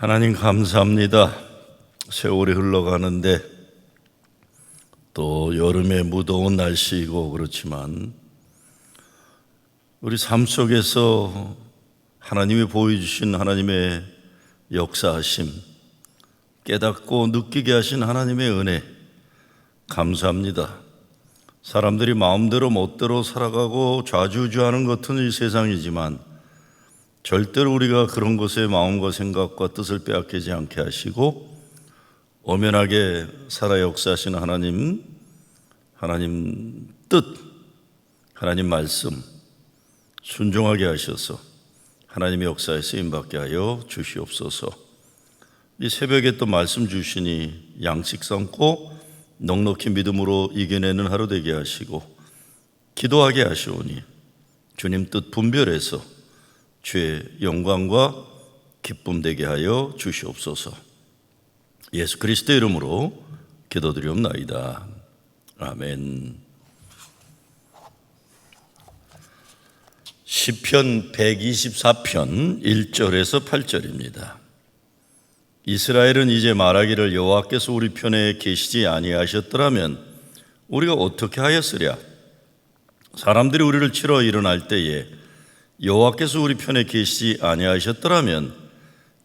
하나님 감사합니다. 세월이 흘러가는데 또 여름에 무더운 날씨이고 그렇지만 우리 삶 속에서 하나님이 보여주신 하나님의 역사하심, 깨닫고 느끼게 하신 하나님의 은혜 감사합니다. 사람들이 마음대로 멋대로 살아가고 좌지우지하는 것은 이 세상이지만 절대로 우리가 그런 것에 마음과 생각과 뜻을 빼앗기지 않게 하시고 엄연하게 살아 역사하시는 하나님 뜻, 하나님 말씀 순종하게 하셔서 하나님의 역사에 쓰임받게 하여 주시옵소서. 이 새벽에 또 말씀 주시니 양식 삼고 넉넉히 믿음으로 이겨내는 하루 되게 하시고 기도하게 하시오니 주님 뜻 분별해서 주의 영광과 기쁨 되게 하여 주시옵소서. 예수 그리스도의 이름으로 기도드리옵나이다. 아멘. 시편 124편 1절에서 8절입니다. 이스라엘은 이제 말하기를 여호와께서 우리 편에 계시지 아니하셨더라면 우리가 어떻게 하였으랴. 사람들이 우리를 치러 일어날 때에 여호와께서 우리 편에 계시지 아니하셨더라면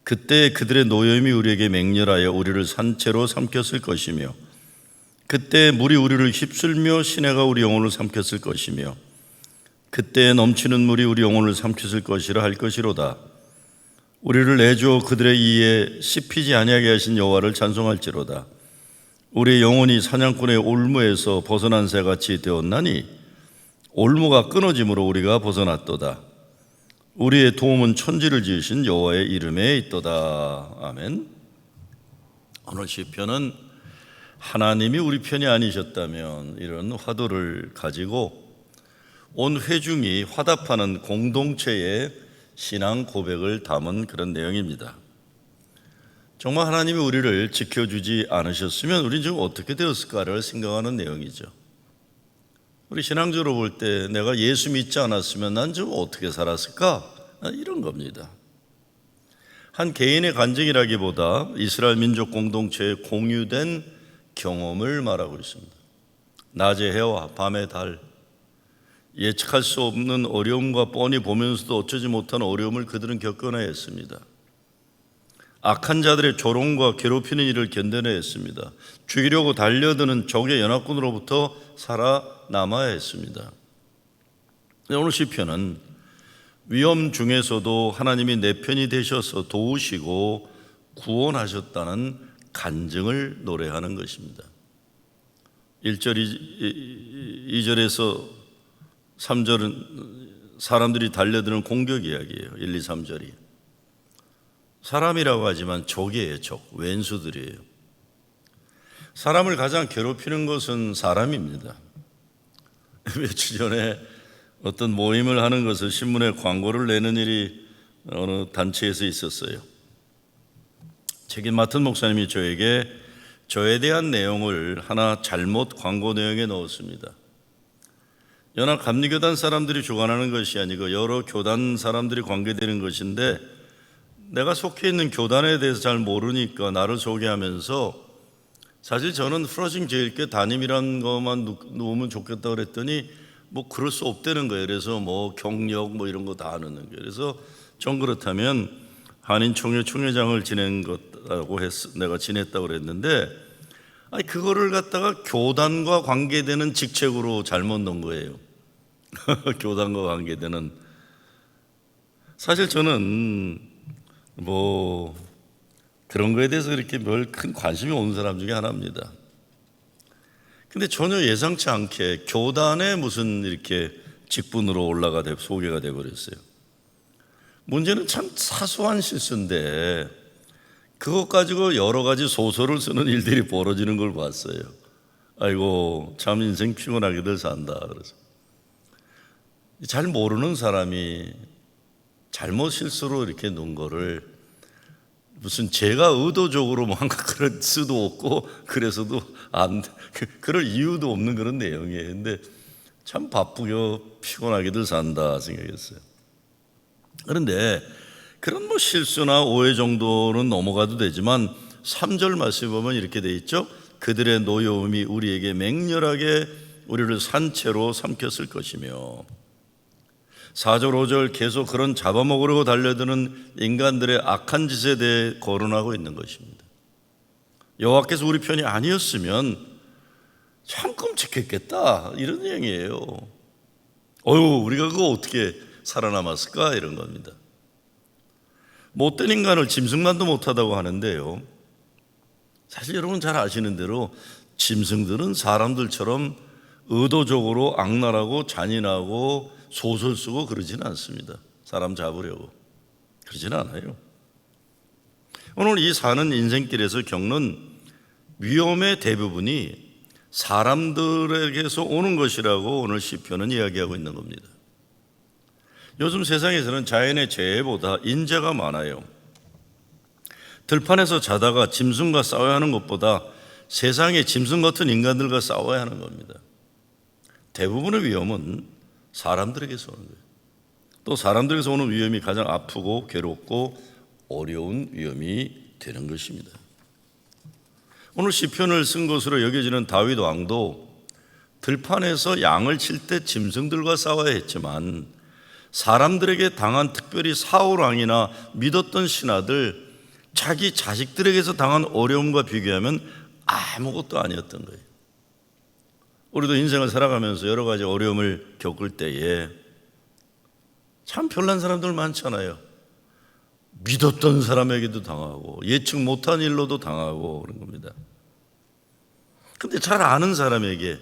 그때 그들의 노염이 우리에게 맹렬하여 우리를 산채로 삼켰을 것이며 그때 물이 우리를 휩쓸며 시내가 우리 영혼을 삼켰을 것이며 그때 넘치는 물이 우리 영혼을 삼켰을 것이라 할 것이로다. 우리를 내주어 그들의 이에 씹히지 아니하게 하신 여호와를 찬송할지로다. 우리의 영혼이 사냥꾼의 올무에서 벗어난 새같이 되었나니 올무가 끊어짐으로 우리가 벗어났도다. 우리의 도움은 천지를 지으신 여호와의 이름에 있도다. 아멘. 오늘 시편은 하나님이 우리 편이 아니셨다면 이런 화두를 가지고 온 회중이 화답하는 공동체의 신앙 고백을 담은 그런 내용입니다. 정말 하나님이 우리를 지켜주지 않으셨으면 우리는 지금 어떻게 되었을까를 생각하는 내용이죠. 우리 신앙적으로 볼 때 내가 예수 믿지 않았으면 난 지금 어떻게 살았을까? 이런 겁니다. 한 개인의 간증이라기보다 이스라엘 민족 공동체의 공유된 경험을 말하고 있습니다. 낮의 해와 밤의 달, 예측할 수 없는 어려움과 뻔히 보면서도 어쩌지 못한 어려움을 그들은 겪어내야 했습니다. 악한 자들의 조롱과 괴롭히는 일을 견뎌내야 했습니다. 죽이려고 달려드는 적의 연합군으로부터 살아남아야 했습니다. 오늘 시편은 위험 중에서도 하나님이 내 편이 되셔서 도우시고 구원하셨다는 간증을 노래하는 것입니다. 1절, 2절에서 3절은 사람들이 달려드는 공격 이야기예요. 1, 2, 3절이 사람이라고 하지만 적이에요. 적, 왼수들이에요. 사람을 가장 괴롭히는 것은 사람입니다. 며칠 전에 어떤 모임을 하는 것을 신문에 광고를 내는 일이 어느 단체에서 있었어요. 책임 맡은 목사님이 저에게 저에 대한 내용을 하나 잘못 광고 내용에 넣었습니다. 연합 감리교단 사람들이 주관하는 것이 아니고 여러 교단 사람들이 관계되는 것인데 내가 속해 있는 교단에 대해서 잘 모르니까 나를 소개하면서 사실 저는 프러싱 제일교회 담임이라는 것만 놓으면 좋겠다 그랬더니 뭐 그럴 수 없다는 거예요. 그래서 뭐 경력 뭐 이런 거 다 넣는 거예요. 그래서 전 그렇다면 한인총회 총회장을 지낸 것라고 내가 지냈다고 그랬는데 아니 그거를 갖다가 교단과 관계되는 직책으로 잘못 넣은 거예요. 교단과 관계되는. 사실 저는 뭐 그런 거에 대해서 이렇게 별 큰 관심이 없는 사람 중에 하나입니다. 근데 전혀 예상치 않게 교단에 무슨 이렇게 직분으로 소개가 되어버렸어요. 문제는 참 사소한 실수인데 그것 가지고 여러 가지 소설을 쓰는 일들이 벌어지는 걸 봤어요. 아이고 참 인생 피곤하게들 산다. 그래서 잘 모르는 사람이 잘못 실수로 이렇게 놓은 거를 무슨 제가 의도적으로 뭔가 그럴 수도 없고 그래서도 그럴 이유도 없는 그런 내용이에요. 근데 참 바쁘고 피곤하게들 산다 생각했어요. 그런데 그런 실수나 오해 정도는 넘어가도 되지만 3절 말씀에 보면 이렇게 돼 있죠. 그들의 노여움이 우리에게 맹렬하게 우리를 산채로 삼켰을 것이며, 4절 5절 계속 그런 잡아먹으려고 달려드는 인간들의 악한 짓에 대해 거론하고 있는 것입니다. 여호와께서 우리 편이 아니었으면 참 끔찍했겠다, 이런 내용이에요. 우리가 그거 어떻게 살아남았을까, 이런 겁니다. 못된 인간을 짐승만도 못하다고 하는데요, 사실 여러분 잘 아시는 대로 짐승들은 사람들처럼 의도적으로 악랄하고 잔인하고 소설 쓰고 그러지는 않습니다. 사람 잡으려고 그러지는 않아요. 오늘 이 사는 인생길에서 겪는 위험의 대부분이 사람들에게서 오는 것이라고 오늘 시편은 이야기하고 있는 겁니다. 요즘 세상에서는 자연의 재해보다 인재가 많아요. 들판에서 자다가 짐승과 싸워야 하는 것보다 세상에 짐승 같은 인간들과 싸워야 하는 겁니다. 대부분의 위험은 사람들에게서 오는 거예요. 또 사람들에게서 오는 위험이 가장 아프고 괴롭고 어려운 위험이 되는 것입니다. 오늘 시편을 쓴 것으로 여겨지는 다윗 왕도 들판에서 양을 칠 때 짐승들과 싸워야 했지만 사람들에게 당한, 특별히 사울 왕이나 믿었던 신하들, 자기 자식들에게서 당한 어려움과 비교하면 아무것도 아니었던 거예요. 우리도 인생을 살아가면서 여러 가지 어려움을 겪을 때에 참 별난 사람들 많잖아요. 믿었던 사람에게도 당하고 예측 못한 일로도 당하고 그런 겁니다. 근데 잘 아는 사람에게,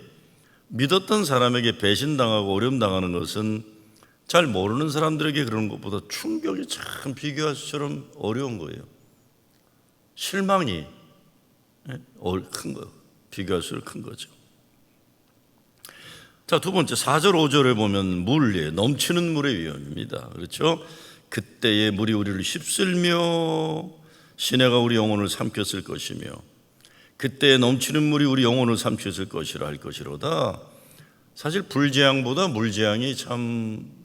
믿었던 사람에게 배신당하고 어려움 당하는 것은 잘 모르는 사람들에게 그러는 것보다 충격이 참 비교할 수처럼 어려운 거예요. 실망이 큰 거, 비교할 수 큰 거죠. 자, 두 번째 4절 5절에 보면 넘치는 물의 위험입니다. 그렇죠? 그때의 물이 우리를 휩쓸며 시내가 우리 영혼을 삼켰을 것이며, 그때의 넘치는 물이 우리 영혼을 삼켰을 것이라 할 것이로다. 사실 불재앙보다 물재앙이 참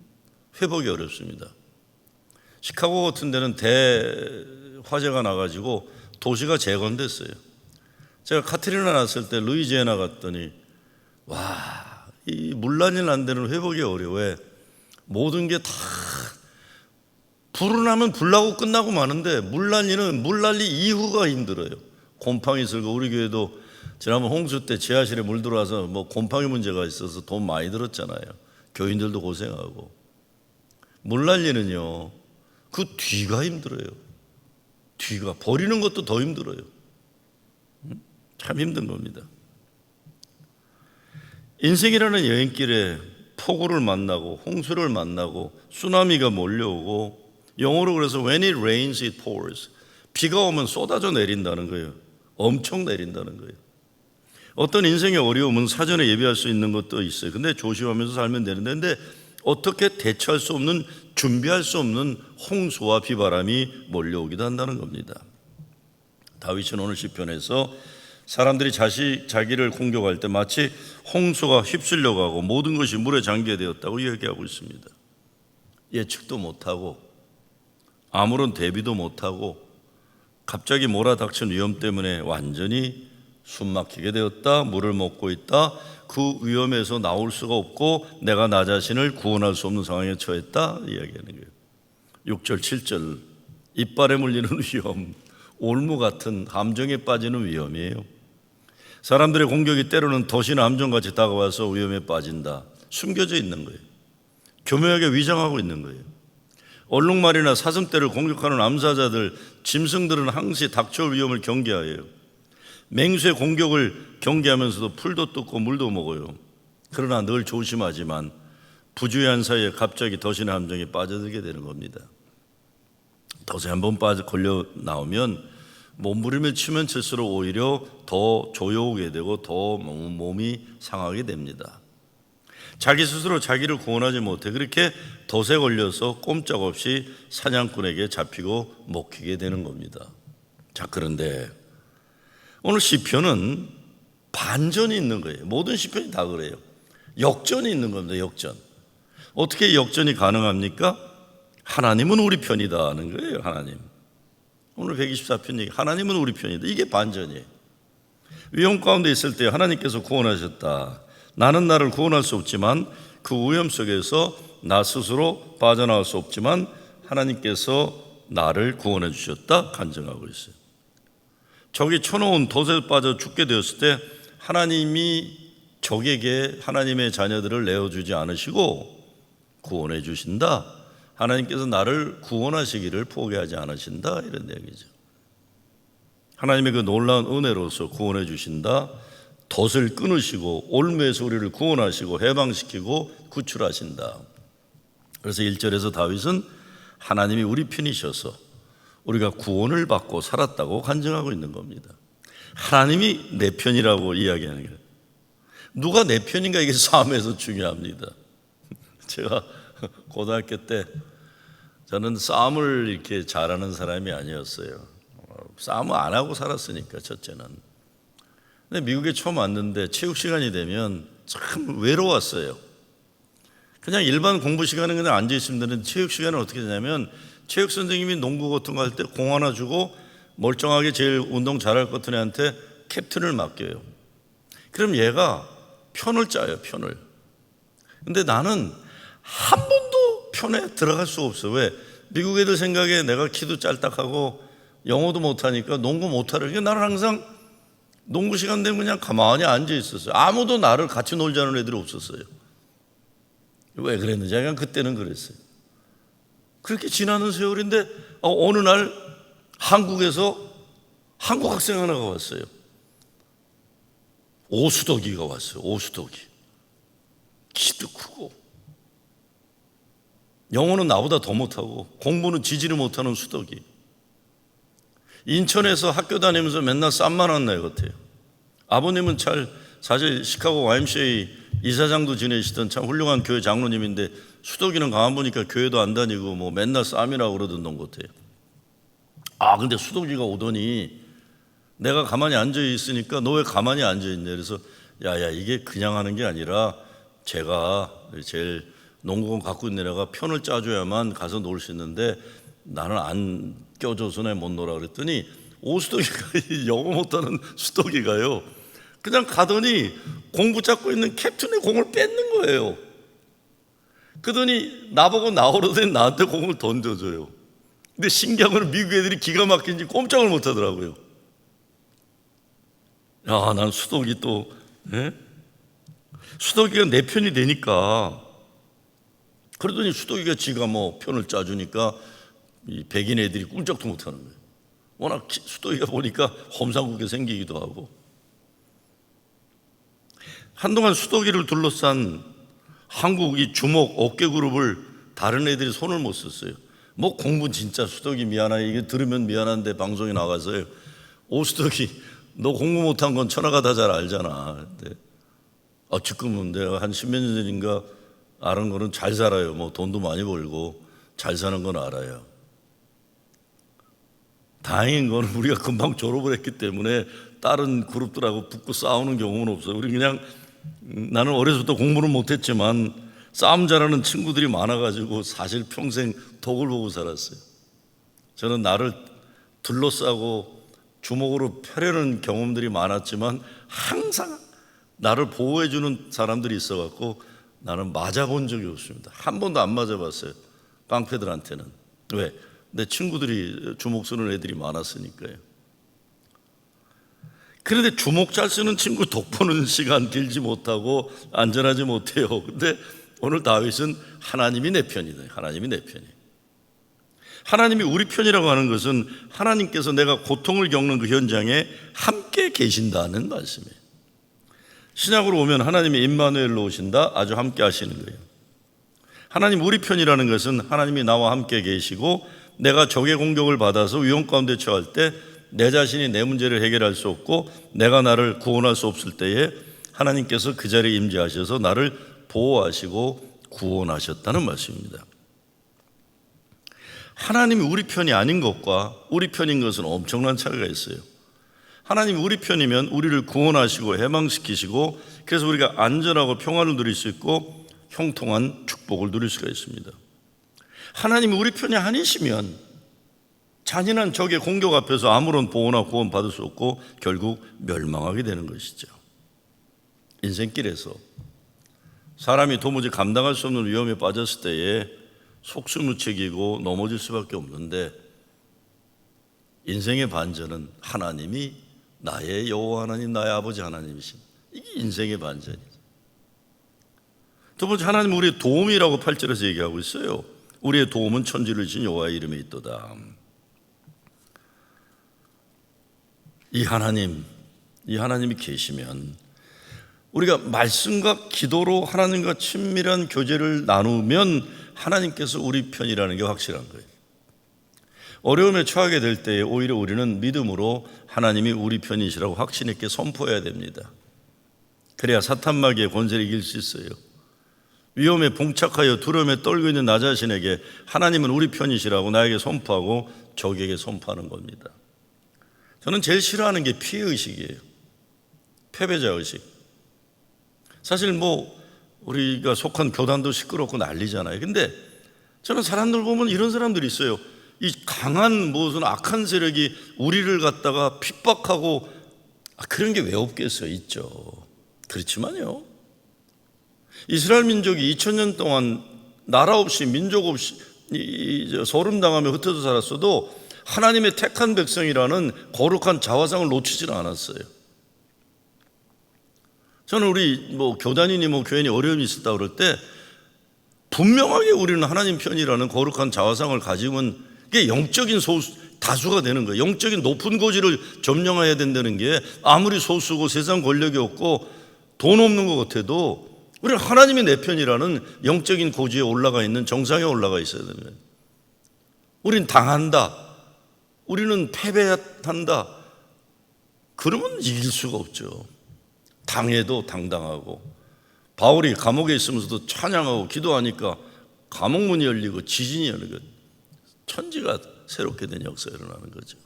회복이 어렵습니다. 시카고 같은 데는 대화재가 나가지고 도시가 재건됐어요. 제가 카트리나 났을 때 루이지애나 갔더니 이 물난리 난 데는 회복이 어려워. 모든 게 다 불은 나면 불나고 끝나고 마는데 물난리 이후가 힘들어요. 곰팡이 슬고, 우리 교회도 지난번 홍수 때 지하실에 물 들어와서 곰팡이 문제가 있어서 돈 많이 들었잖아요. 교인들도 고생하고. 물난리는요, 그 뒤가 힘들어요. 뒤가 버리는 것도 더 힘들어요. 참 힘든 겁니다. 인생이라는 여행길에 폭우를 만나고 홍수를 만나고 쓰나미가 몰려오고, 영어로 그래서 when it rains it pours, 비가 오면 쏟아져 내린다는 거예요. 엄청 내린다는 거예요. 어떤 인생의 어려움은 사전에 예비할 수 있는 것도 있어요. 근데 조심하면서 살면 되는데, 근데 어떻게 대처할 수 없는, 준비할 수 없는 홍수와 비바람이 몰려오기도 한다는 겁니다. 다윗은 오늘 시편에서 사람들이 자기를 공격할 때 마치 홍수가 휩쓸려 가고 모든 것이 물에 잠기게 되었다고 이야기하고 있습니다. 예측도 못하고 아무런 대비도 못하고 갑자기 몰아닥친 위험 때문에 완전히 숨막히게 되었다. 물을 먹고 있다. 그 위험에서 나올 수가 없고 내가 나 자신을 구원할 수 없는 상황에 처했다, 이야기하는 거예요. 6절 7절 이빨에 물리는 위험, 올무 같은 함정에 빠지는 위험이에요. 사람들의 공격이 때로는 덫이나 함정같이 다가와서 위험에 빠진다. 숨겨져 있는 거예요. 교묘하게 위장하고 있는 거예요. 얼룩말이나 사슴떼를 공격하는 암사자들, 짐승들은 항시 닥쳐올 위험을 경계하여요. 맹수의 공격을 경계하면서도 풀도 뜯고 물도 먹어요. 그러나 늘 조심하지만 부주의한 사이에 갑자기 덫이나 함정에 빠져들게 되는 겁니다. 덫에 한번 걸려 나오면 몸부림을 치면 칠수록 오히려 더 조여오게 되고 더 몸이 상하게 됩니다. 자기 스스로 자기를 구원하지 못해 그렇게 덫에 걸려서 꼼짝없이 사냥꾼에게 잡히고 먹히게 되는 겁니다. 자, 그런데 오늘 시편은 반전이 있는 거예요. 모든 시편이 다 그래요. 역전이 있는 겁니다. 역전. 어떻게 역전이 가능합니까? 하나님은 우리 편이다 하는 거예요. 하나님. 오늘 124편 얘기, 하나님은 우리 편이다. 이게 반전이에요. 위험 가운데 있을 때 하나님께서 구원하셨다. 나는 나를 구원할 수 없지만 그 위험 속에서 나 스스로 빠져나올 수 없지만 하나님께서 나를 구원해 주셨다 간증하고 있어요. 적이 쳐놓은 덫에 빠져 죽게 되었을 때 하나님이 적에게 하나님의 자녀들을 내어주지 않으시고 구원해 주신다. 하나님께서 나를 구원하시기를 포기하지 않으신다, 이런 얘기죠. 하나님의 그 놀라운 은혜로서 구원해 주신다. 덫을 끊으시고 올무에서 우리를 구원하시고 해방시키고 구출하신다. 그래서 1절에서 다윗은 하나님이 우리 편이셔서 우리가 구원을 받고 살았다고 간증하고 있는 겁니다. 하나님이 내 편이라고 이야기하는 거예요. 누가 내 편인가, 이게 싸움에서 중요합니다. 제가 고등학교 때 저는 싸움을 이렇게 잘하는 사람이 아니었어요. 싸움을 안 하고 살았으니까, 첫째는. 근데 미국에 처음 왔는데 체육 시간이 되면 참 외로웠어요. 그냥 일반 공부 시간은 그냥 앉아 있으면 되는데 체육 시간은 어떻게 되냐면 체육 선생님이 농구 같은 거 할 때 공 하나 주고 멀쩡하게 제일 운동 잘할 것 같은 애한테 캡틴을 맡겨요. 그럼 얘가 편을 짜요, 편을. 근데 나는 한 번도 편에 들어갈 수가 없어. 왜? 미국 애들 생각에 내가 키도 짤딱하고 영어도 못하니까 농구 못하려. 그러니까 나는 항상 농구 시간 되면 그냥 가만히 앉아 있었어요. 아무도 나를 같이 놀자는 애들이 없었어요. 왜 그랬는지 그냥 그때는 그랬어요. 그렇게 지나는 세월인데 어느 날 한국에서 한국 학생 하나가 왔어요. 오수덕이가 왔어요. 오수덕이. 키도 크고 영어는 나보다 더 못하고 공부는 지지를 못하는 수덕이. 인천에서 학교 다니면서 맨날 쌈만 한 날 같아요. 아버님은 사실 시카고 YMCA 이사장도 지내시던 참 훌륭한 교회 장로님인데 수덕이는 가만 보니까 교회도 안 다니고 뭐 맨날 쌈이라고 그러던 놈 같아요. 근데 수덕이가 오더니 내가 가만히 앉아 있으니까 너 왜 가만히 앉아 있냐. 그래서 야야, 이게 그냥 하는 게 아니라 제가 제일 농구공 갖고 있는 애가 편을 짜줘야만 가서 놀 수 있는데 나는 안 껴줘서 내 못 놀아 그랬더니 오수덕이가 영어 못하는 수덕이가요 그냥 가더니 공 붙잡고 있는 캡틴의 공을 뺏는 거예요. 그러더니 나보고 나오려더니 나한테 공을 던져줘요. 근데 신기한 건 미국 애들이 기가 막힌지 꼼짝을 못 하더라고요. 야, 난 수덕이 또 수덕이가 내 편이 되니까. 그러더니 수덕이가 지가 뭐 편을 짜주니까 이 백인 애들이 꿀쩍도 못하는 거예요. 워낙 수덕이가 보니까 험상궂게 생기기도 하고. 한동안 수덕이를 둘러싼 한국 이 주목 어깨 그룹을 다른 애들이 손을 못 썼어요. 뭐 공부 진짜 수덕이 미안해, 이게 들으면 미안한데 방송에 나가서요. 오수덕이 너 공부 못한 건 천하가 다 잘 알잖아. 근데 지금은 내가 한 10몇 년 전인가 아는 거는 잘 살아요. 뭐 돈도 많이 벌고 잘 사는 건 알아요. 다행인 거는 우리가 금방 졸업을 했기 때문에 다른 그룹들하고 붙고 싸우는 경우는 없어요. 우리 그냥 나는 어려서부터 공부는 못했지만 싸움 잘하는 친구들이 많아가지고 사실 평생 덕을 보고 살았어요. 저는 나를 둘러싸고 주먹으로 펴려는 경험들이 많았지만 항상 나를 보호해주는 사람들이 있어갖고 나는 맞아본 적이 없습니다. 한 번도 안 맞아봤어요. 깡패들한테는. 왜? 내 친구들이 주먹 쓰는 애들이 많았으니까요. 그런데 주먹 잘 쓰는 친구 덕보는 시간 길지 못하고 안전하지 못해요. 근데 오늘 다윗은 하나님이 내 편이다. 하나님이 내 편이에요. 하나님이 우리 편이라고 하는 것은 하나님께서 내가 고통을 겪는 그 현장에 함께 계신다는 말씀이에요. 신약으로 오면 하나님이 임마누엘로 오신다, 아주 함께 하시는 거예요. 하나님 우리 편이라는 것은 하나님이 나와 함께 계시고 내가 적의 공격을 받아서 위험 가운데 처할 때 내 자신이 내 문제를 해결할 수 없고 내가 나를 구원할 수 없을 때에 하나님께서 그 자리에 임재하셔서 나를 보호하시고 구원하셨다는 말씀입니다. 하나님이 우리 편이 아닌 것과 우리 편인 것은 엄청난 차이가 있어요. 하나님이 우리 편이면 우리를 구원하시고 해방시키시고 그래서 우리가 안전하고 평안을 누릴 수 있고 형통한 축복을 누릴 수가 있습니다. 하나님이 우리 편이 아니시면 잔인한 적의 공격 앞에서 아무런 보호나 구원 받을 수 없고 결국 멸망하게 되는 것이죠. 인생길에서 사람이 도무지 감당할 수 없는 위험에 빠졌을 때에 속수무책이고 넘어질 수밖에 없는데, 인생의 반전은 하나님이 나의 여호와 하나님, 나의 아버지 하나님이신, 이게 인생의 반전이죠. 두 번째, 하나님 우리의 도움이라고 8절에서 얘기하고 있어요. 우리의 도움은 천지를 진 여호와의 이름에 있도다. 이 하나님이 계시면 우리가 말씀과 기도로 하나님과 친밀한 교제를 나누면 하나님께서 우리 편이라는 게 확실한 거예요. 어려움에 처하게 될 때에 오히려 우리는 믿음으로 하나님이 우리 편이시라고 확신 있게 선포해야 됩니다. 그래야 사탄 마귀의 권세를 이길 수 있어요. 위험에 봉착하여 두려움에 떨고 있는 나 자신에게 하나님은 우리 편이시라고 나에게 선포하고 적에게 선포하는 겁니다. 저는 제일 싫어하는 게 피해의식이에요. 패배자의식. 사실 우리가 속한 교단도 시끄럽고 난리잖아요. 근데 저는 사람들 보면 이런 사람들이 있어요. 이 강한 무슨 악한 세력이 우리를 갖다가 핍박하고, 그런 게 왜 없겠어요? 있죠. 그렇지만요, 이스라엘 민족이 2000년 동안 나라 없이 민족 없이 소름당하며 흩어져 살았어도 하나님의 택한 백성이라는 거룩한 자화상을 놓치지는 않았어요. 저는 우리 교단이니 교회니 어려움이 있었다 그럴 때 분명하게 우리는 하나님 편이라는 거룩한 자화상을 가지면 그게 영적인 다수가 되는 거예요. 영적인 높은 고지를 점령해야 된다는 게, 아무리 소수고 세상 권력이 없고 돈 없는 것 같아도 우리는 하나님이 내 편이라는 영적인 고지에 올라가 있는, 정상에 올라가 있어야 되는 거예요. 우린 당한다, 우리는 패배한다, 그러면 이길 수가 없죠. 당해도 당당하고, 바울이 감옥에 있으면서도 찬양하고 기도하니까 감옥문이 열리고 지진이 열리고 천지가 새롭게 된 역사가 일어나는 거죠.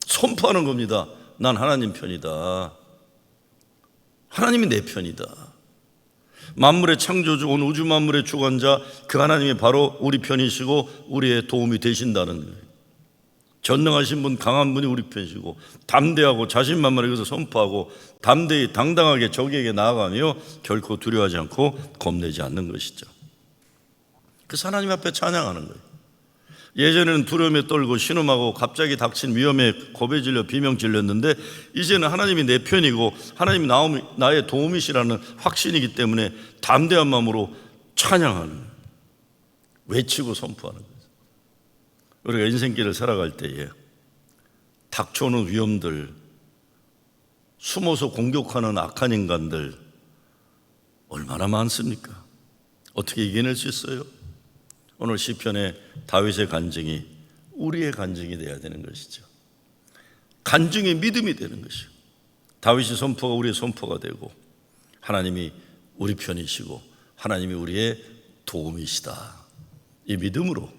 선포하는 겁니다. 난 하나님 편이다. 하나님이 내 편이다. 만물의 창조주, 온 우주 만물의 주관자, 그 하나님이 바로 우리 편이시고 우리의 도움이 되신다는 거예요. 전능하신 분, 강한 분이 우리 편이시고, 담대하고 자신만만하게 여기서 선포하고 담대히 당당하게 적에게 나아가며 결코 두려워하지 않고 겁내지 않는 것이죠. 그래서 하나님 앞에 찬양하는 거예요. 예전에는 두려움에 떨고 신음하고 갑자기 닥친 위험에 겁에 질려 비명 질렸는데, 이제는 하나님이 내 편이고 하나님이 나의 도움이시라는 확신이기 때문에 담대한 마음으로 찬양하는, 외치고 선포하는 거예요. 우리가 인생길을 살아갈 때에 닥쳐오는 위험들, 숨어서 공격하는 악한 인간들 얼마나 많습니까? 어떻게 이겨낼 수 있어요? 오늘 시편의 다윗의 간증이 우리의 간증이 되어야 되는 것이죠. 간증의 믿음이 되는 것이요. 다윗의 선포가 우리의 선포가 되고, 하나님이 우리 편이시고 하나님이 우리의 도움이시다, 이 믿음으로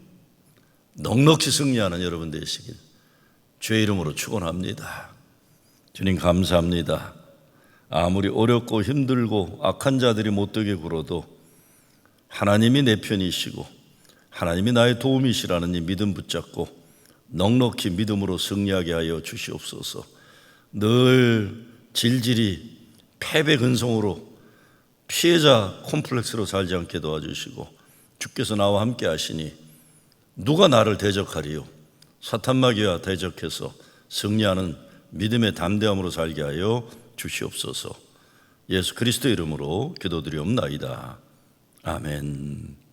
넉넉히 승리하는 여러분 되시길 주의 이름으로 축원합니다. 주님 감사합니다. 아무리 어렵고 힘들고 악한 자들이 못되게 굴어도 하나님이 내 편이시고 하나님이 나의 도움이시라는 이 믿음 붙잡고 넉넉히 믿음으로 승리하게 하여 주시옵소서. 늘 질질이 패배 근성으로 피해자 콤플렉스로 살지 않게 도와주시고, 주께서 나와 함께 하시니 누가 나를 대적하리요? 사탄 마귀와 대적해서 승리하는 믿음의 담대함으로 살게 하여 주시옵소서. 예수 그리스도 이름으로 기도드리옵나이다. 아멘.